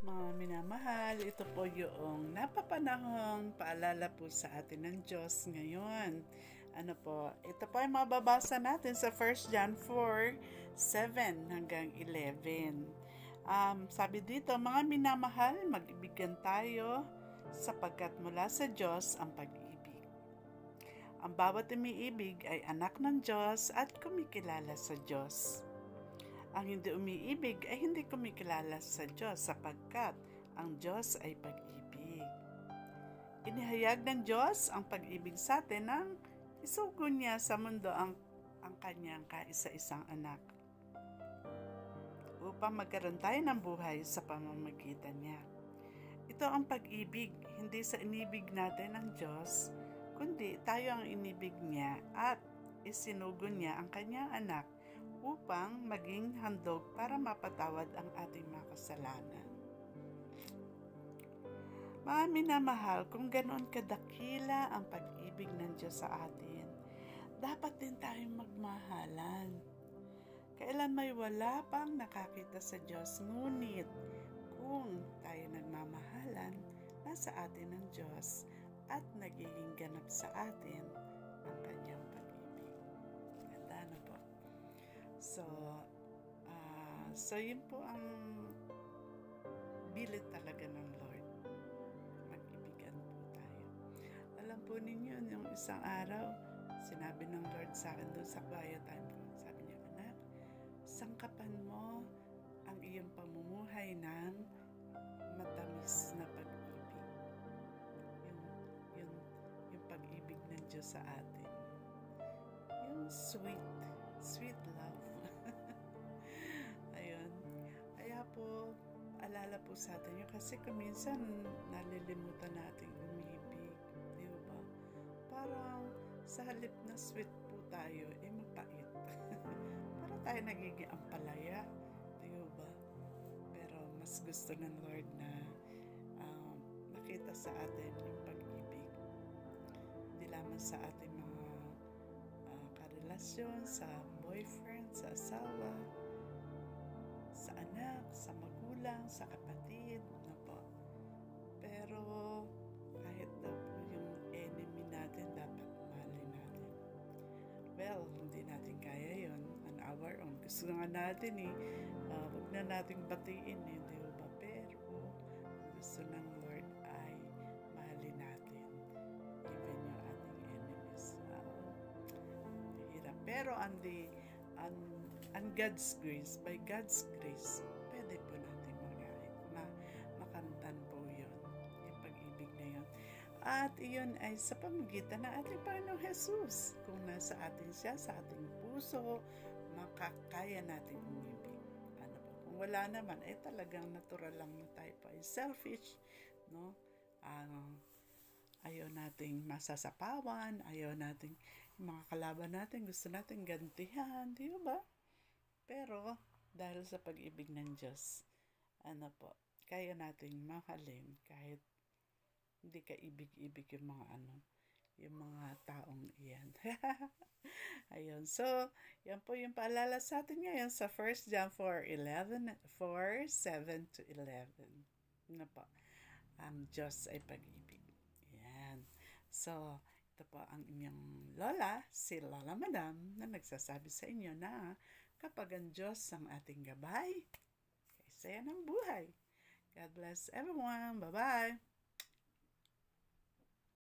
Mga minamahal, ito po yung napapanahong paalala po sa atin ng Diyos ngayon. Ito po ay mababasa natin sa 1 John 4:7 hanggang 11. Sabi dito, mga minamahal, mag-ibigan tayo sapagkat mula sa Diyos ang pag-ibig. Ang bawat umiibig ay anak ng Diyos at kumikilala sa Diyos. Ang hindi umiibig ay hindi kumikilala sa Diyos sapagkat ang Diyos ay pag-ibig. Inihayag ng Diyos ang pag-ibig sa atin nang isugo niya sa mundo ang kanyang kaisa-isang anak upang magkaroon tayo ng buhay sa pamamagitan niya. Ito ang pag-ibig, hindi sa inibig natin ang Diyos, kundi tayo ang inibig niya at isinugo niya ang kanyang anak upang maging handog para mapatawad ang ating mga kasalanan. Mga minamahal, kung ganoon kadakila ang pag-ibig ng Diyos sa atin, dapat din tayong magmahalan. Kailan may wala pang nakakita sa Diyos, ngunit kung tayo nagmamahalan, nasa atin ang Diyos at nagiging ganap sa atin ang kanyang pag-ibig. Ganda na po. So yun po ang bilid talaga ng Lord. Mag-ibigan po tayo. Alam po ninyo, yung isang araw, sinabi ng Lord sa akin doon sa quiet time ko. Sabi niya, anak, sangkapan mo ang iyong pamumuhay ng matamis na pag-ibig. Yung pag-ibig ng Diyos sa atin. Yung sweet love. Ayun. Kaya po, alala po sa atin yun. Kasi kuminsan, nalilimutan natin umibig. Di ba? Parang sa halip na sweet po tayo, mapait. Parang tayo nagiging ampalaya. Di ba? Pero mas gusto ng Lord na makita sa atin yung pag-ibig. Hindi lamang sa ating mga karelasyon, sa boyfriend, sa asawa, sa anak, sa magulang, sa kapatid, Pero kahit daw po yung enemy natin, dapat mahalin natin. Well, hindi natin kaya yon on our own. Gusto nga natin huwag na nating batiin di ba? Pero gusto ng Lord ay mahalin natin even yung ating enemies. Hirap. Pero on God's grace, by God's grace, pwede po natin makamtan po yun, yung pag-ibig na yun. At iyon ay sa pamamagitan ng ating Panginoong Jesus. Kung nasa atin siya, sa ating puso, makakaya natin umibig. Kung wala naman, talagang natural lang na tayo pa ay selfish, no? Ayaw nating masasapawan, ayaw nating mga kalaban natin, gusto nating gantihan, di ba? Pero, dahil sa pag-ibig ng Diyos, kaya nating mahalin kahit hindi ka ibig-ibig yung mga taong iyan. Ayun. So, yan po yung paalala sa atin ngayon sa 1 John 4:7-11. Ang Diyos ay pag-ibig. Yan. So, ito po ang inyong lola, si Lola Madam, na nagsasabi sa inyo na kapag ang Diyos ang ating gabay, kaya saya ng buhay. God bless everyone. Bye-bye.